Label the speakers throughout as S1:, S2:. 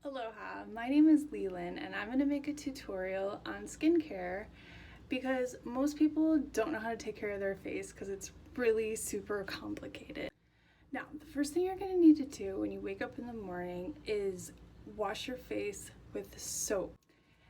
S1: Aloha, my name is Leland and I'm going to make a tutorial on skincare because most people don't know how to take care of their face because it's really super complicated. Now, the first thing you're going to need to do when you wake up in the morning is wash your face with soap.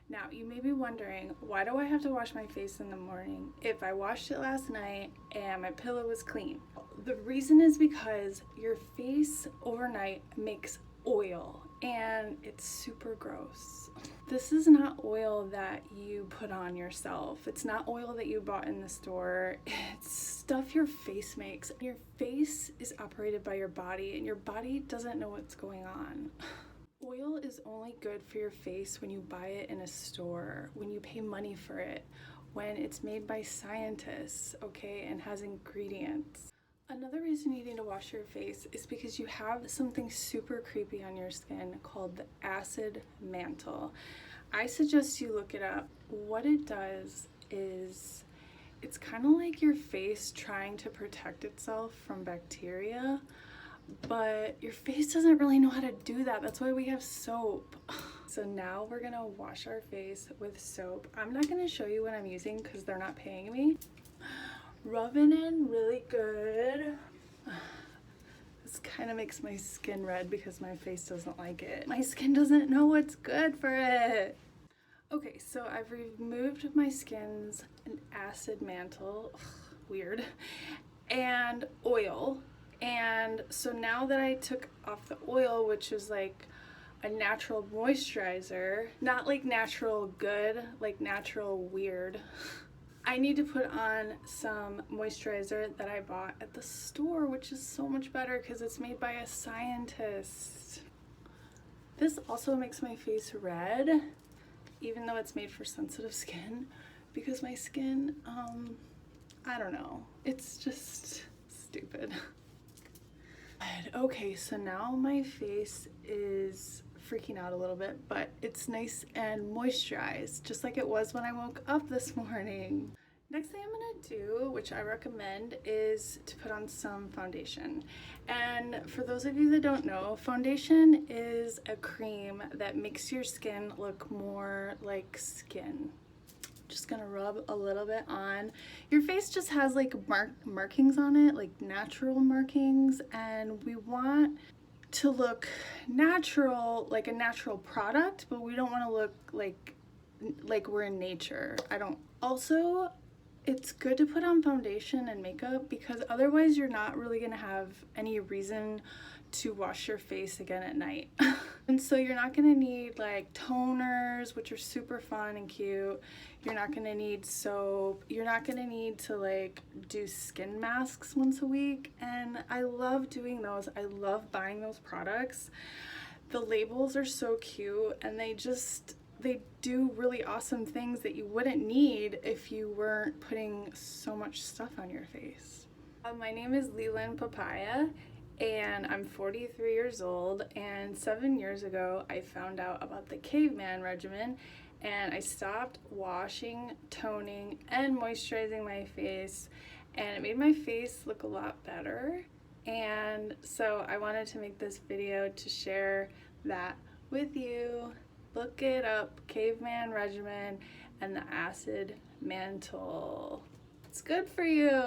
S1: Now, you may be wondering, why do I have to wash my face in the morning if I washed it last night and my pillow was clean? The reason is because your face overnight makes oil and it's super gross. This is not oil that you put on yourself. It's not oil that you bought in the store. It's stuff your face makes. Your face is operated by your body and your body doesn't know what's going on. Oil is only good for your face when you buy it in a store, when you pay money for it, when it's made by scientists, okay, and has ingredients. Another reason you need to wash your face is because you have something super creepy on your skin called the acid mantle. I suggest you look it up. What it does is it's kind of like your face trying to protect itself from bacteria, but your face doesn't really know how to do that. That's why we have soap. So now we're gonna wash our face with soap. I'm not gonna show you what I'm using because they're not paying me. Rub it in really good. This kind of makes my skin red because my face doesn't like it. My skin doesn't know what's good for it. Okay, so I've removed my skin's acid mantle, weird, and oil. And so now that I took off the oil, which is like a natural moisturizer, not like natural good, like natural weird, I need to put on some moisturizer that I bought at the store, which is so much better because it's made by a scientist. This also makes my face red, even though it's made for sensitive skin, because my skin, I don't know, it's just stupid. Okay, so now my face is freaking out a little bit, but it's nice and moisturized, just like it was when I woke up this morning. Next thing I'm gonna do, which I recommend, is to put on some foundation. And for those of you that don't know, foundation is a cream that makes your skin look more like skin. Just gonna rub a little bit on. Your face just has like markings on it, like natural markings, and we want to look natural, like a natural product, but we don't want to look like we're in nature. Also, it's good to put on foundation and makeup because otherwise you're not really gonna have any reason to wash your face again at night. And so you're not gonna need like toners, which are super fun and cute. You're not gonna need soap. You're not gonna need to like do skin masks once a week. And I love doing those. I love buying those products. The labels are so cute and they do really awesome things that you wouldn't need if you weren't putting so much stuff on your face. My name is Leland Papaya and I'm 43 years old, and 7 years ago I found out about the caveman regimen and I stopped washing, toning, and moisturizing my face, and it made my face look a lot better. And so I wanted to make this video to share that with you. Look it up, caveman regimen and the acid mantle. It's good for you.